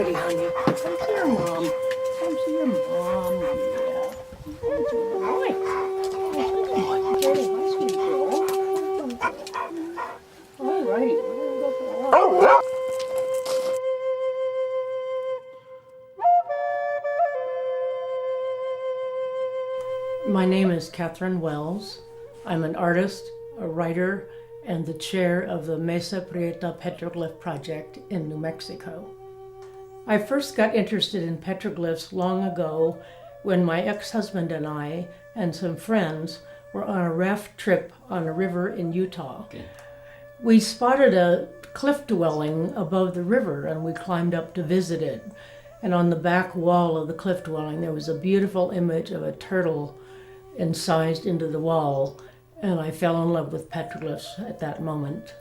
ready, honey. Come see your mom. Come see your mom. Yeah. Good boy. Good boy. Okay, hi, sweet girl. All right, we're gonna go for a walk. My name is Katherine Wells. I'm an artist, a writer, and the chair of the Mesa Prieta Petroglyph project in New Mexico. I first got interested in petroglyphs long ago when my ex-husband and I and some friends were on a raft trip on a river in Utah. Okay. We spotted a cliff dwelling above the river and we climbed up to visit it. And on the back wall of the cliff dwelling there was a beautiful image of a turtle incised into the wall, and I fell in love with petroglyphs at that moment.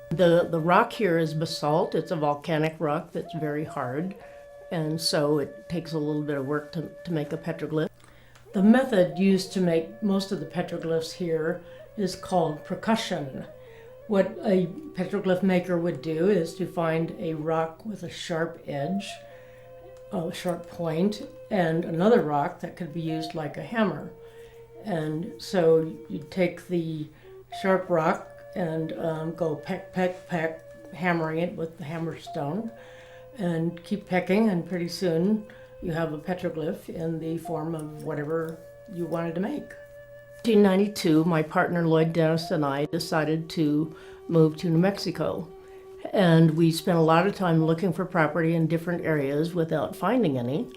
The rock here is basalt. It's a volcanic rock that's very hard, and so it takes a little bit of work to make a petroglyph. The method used to make most of the petroglyphs here is called percussion. What a petroglyph maker would do is to find a rock with a sharp edge, a sharp point, and another rock that could be used like a hammer. And so you take the sharp rock and go peck, peck, peck, hammering it with the hammer stone, and keep pecking, and pretty soon you have a petroglyph in the form of whatever you wanted to make. In 1992, my partner Lloyd Dennis and I decided to move to New Mexico. And we spent a lot of time looking for property in different areas without finding any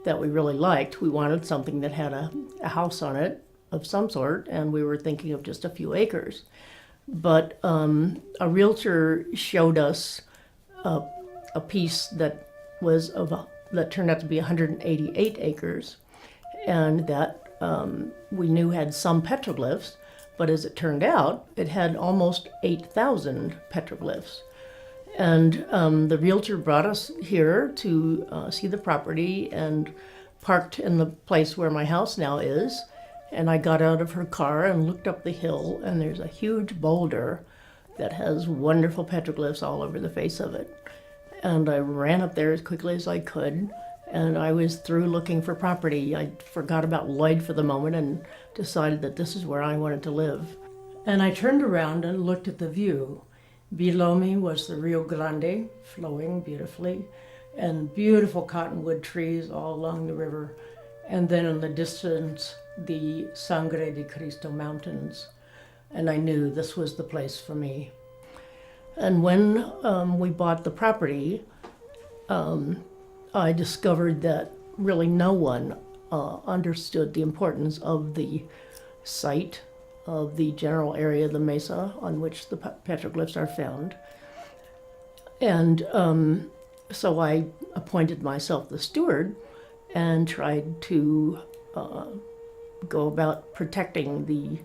that we really liked. We wanted something that had a house on it of some sort, and we were thinking of just a few acres. But a realtor showed us a piece that was that turned out to be 188 acres, and that we knew had some petroglyphs, but as it turned out, it had almost 8,000 petroglyphs. And the realtor brought us here to see the property and parked in the place where my house now is. And I got out of her car and looked up the hill, and there's a huge boulder that has wonderful petroglyphs all over the face of it. And I ran up there as quickly as I could, and I was through looking for property. I forgot about Lloyd for the moment and decided that this is where I wanted to live. And I turned around and looked at the view. Below me was the Rio Grande, flowing beautifully, and beautiful cottonwood trees all along the river. And then in the distance, the Sangre de Cristo Mountains. And I knew this was the place for me. And when we bought the property, I discovered that really no one understood the importance of the site, of the general area of the mesa on which the petroglyphs are found. And so I appointed myself the steward and tried to go about protecting the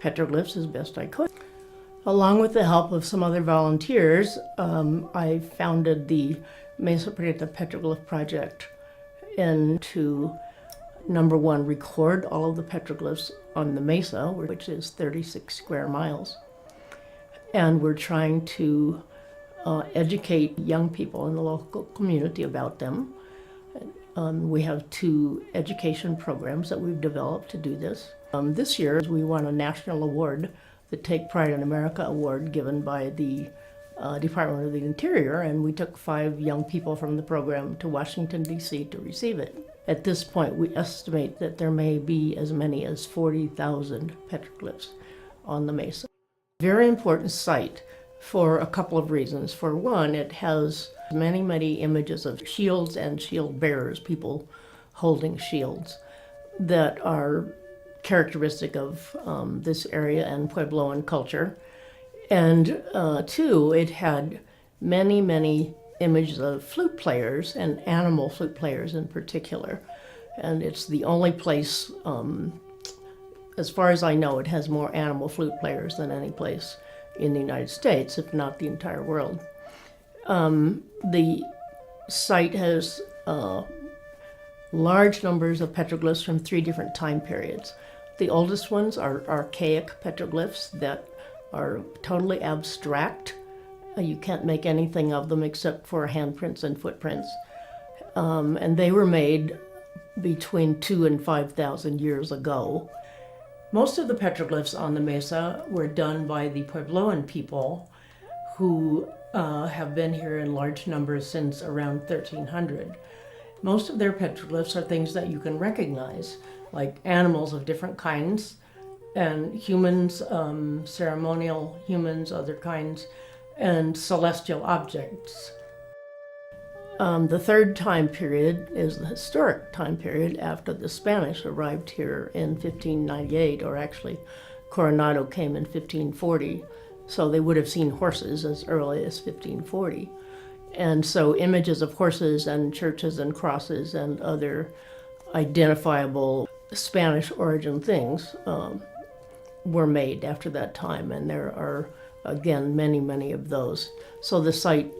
petroglyphs as best I could. Along with the help of some other volunteers, I founded the Mesa Prieta Petroglyph Project, and to, number one, record all of the petroglyphs on the mesa, which is 36 square miles. And we're trying to educate young people in the local community about them. We have 2 education programs that we've developed to do this. This year we won a national award, the Take Pride in America award, given by the Department of the Interior, and we took 5 young people from the program to Washington, D.C. to receive it. At this point we estimate that there may be as many as 40,000 petroglyphs on the mesa. Very important site for a couple of reasons. For one, it has many, many images of shields and shield bearers, people holding shields, that are characteristic of this area and Puebloan culture. And 2, it had many, many images of flute players and animal flute players in particular. And it's the only place, as far as I know, it has more animal flute players than any place in the United States, if not the entire world. The site has large numbers of petroglyphs from 3 different time periods. The oldest ones are archaic petroglyphs that are totally abstract. You can't make anything of them except for handprints and footprints. and they were made between 2,000 and 5,000 years ago. Most of the petroglyphs on the Mesa were done by the Puebloan people who have been here in large numbers since around 1300. Most of their petroglyphs are things that you can recognize, like animals of different kinds, and humans, ceremonial humans, other kinds, and celestial objects. The third time period is the historic time period after the Spanish arrived here in 1598, or actually Coronado came in 1540, so they would have seen horses as early as 1540. And so images of horses and churches and crosses and other identifiable Spanish origin things were made after that time, and there are, again, many of those. So the site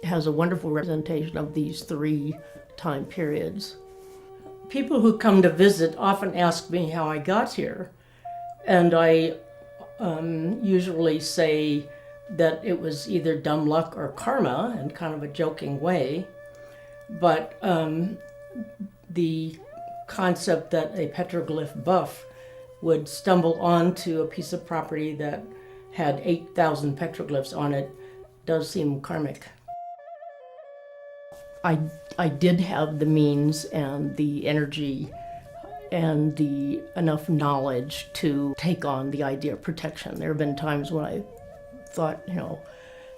has a wonderful representation of these three time periods. People who come to visit often ask me how I got here, and I usually say that it was either dumb luck or karma in kind of a joking way, but the concept that a petroglyph buff would stumble onto a piece of property that had 8,000 petroglyphs on it does seem karmic. I did have the means and the energy and the enough knowledge to take on the idea of protection. There have been times when I thought,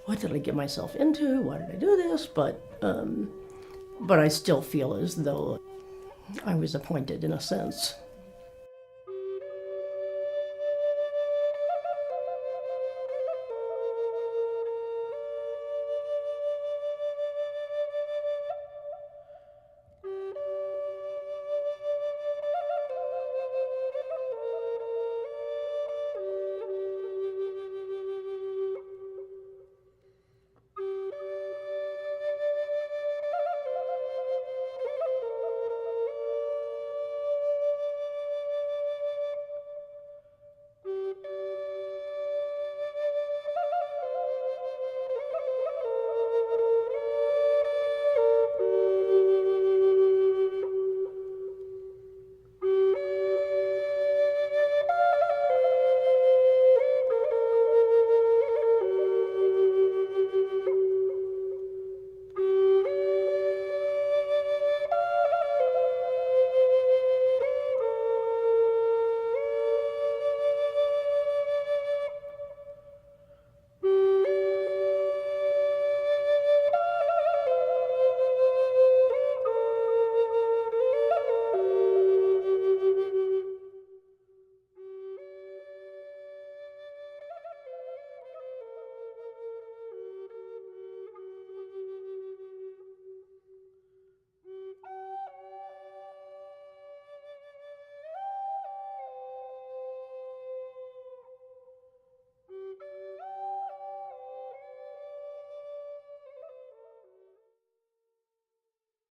what did I get myself into? Why did I do this? But I still feel as though I was appointed in a sense.